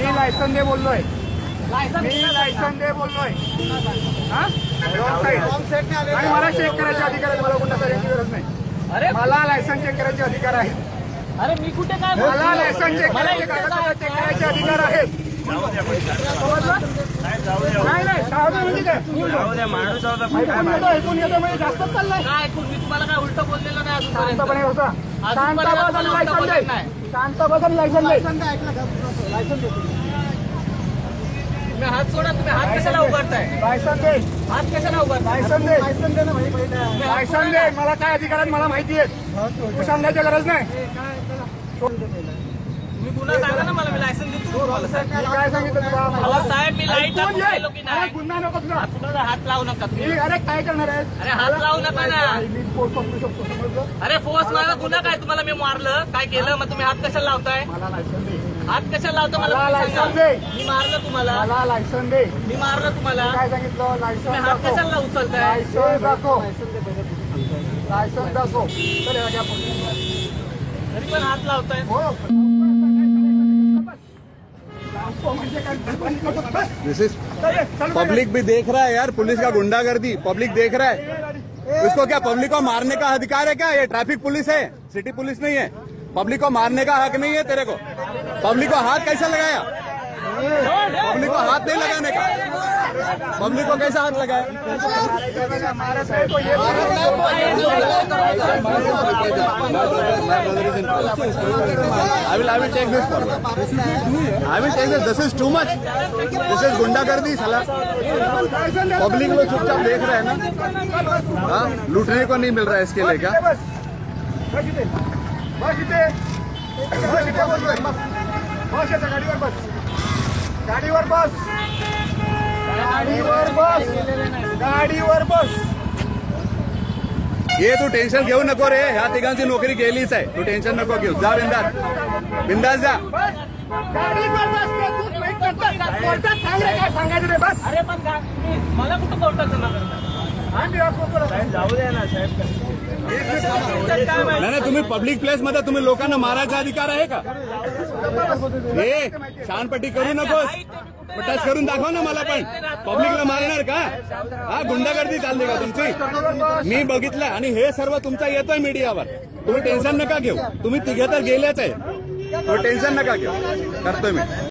Licence दे बोललोय मी licence दे बोललोय मला चेक करायचे अधिकार आहे. मला कुठं करायची गरज नाही. अरे मला लायसन चेक करायचे अधिकार आहे. अरे मी कुठे काय मला लायसन चेक करायचे अधिकार आहेत. नाही नाही म्हणजे काय माणूस ऐकून येतो म्हणजे जास्तच चाललाय. काय ऐकून मी तुम्हाला काय उलट बोललेलं नाही. शांतपणे होता शांत बसून लायसन तुम्ही हात सोडा. तुम्ही हात कशाला उभारताय? लायसन दे. हात कशाला उभार? लायसन दे. लायसन दे. मला काय अधिकार आहेत मला माहिती आहे. तू सांगायची गरज नाही. तुम्ही गुन्हा सांगा ना मला. मी लायसन देतो. काय सांगितलं तुला? साहेब मी लाईट की नाही. गुन्हा नको तुला. तुम्हाला हात लावू नका तुम्ही. अरे काय करणार आहे? अरे हात लावू नका ना. अरे फोर्स मला गुन्हा काय? तुम्हाला मी मारलं काय केलं? मग तुम्ही हात कशाला लावताय? मला लायसन दे. हात कशाला लावतो मला? लायसन दे. मी मारलं तुम्हाला? मला लायसन दे. मी मारलं तुम्हाला? काय सांगितलं? लायसन. हात कशाला उचलताय? लायसन दाखव. लायसन दाखव. तरी पण हात लावताय. दिस इज पब्लिक भी देख रहा है यार. पुलिस का गुंडागर्दी पब्लिक देख रहा है. इसको क्या पब्लिक को मारने का अधिकार है क्या? ये ट्रैफिक पुलिस है, सिटी पुलिस नहीं है. पब्लिक को मारने का हक नहीं है तेरे को. पब्लिक को हाथ कैसा लगाया? पब्लिक को हाथ नहीं लगाने का. पब्लिक को कैसा हाथ लगाया? I will take this forward. I will take this. This is too much. This is गुंडागर्दी साला. पब्लिक लोग चुपचाप देख रहे हैं ना. हाँ, लूटने को नहीं मिल रहा है इसके लिए क्या? गाडीवर बस. गाडीवर बस. गाडीवर बस. ये तू टेन्शन घेऊ नको रे. ह्या तिघांची नोकरी गेलीच आहे. तू टेन्शन नको घेऊ. जा बिंदास. बिंदास जा. गाडीवर बस. काय सांगायचं रे? बस. अरे पण मला कुठं कोर्टाचं जाऊ द्या ना साहेब. नाही तुम्ही पब्लिक प्लेस मध्ये तुम्ही लोकांना मारायचा अधिकार आहे का? हे शानपट्टी करू नकोस. टच करून दाखवा ना मला पण. पब्लिकला मारणार का? हा गुंडागर्दी चालली का तुमची? मी बघितलं आणि हे सर्व तुमचा येतोय मीडियावर. तुम्ही टेन्शन नका घेऊ. तुम्ही तिघे तर गेलेच आहे. तुम्ही टेन्शन नका घेऊ. करतोय मी.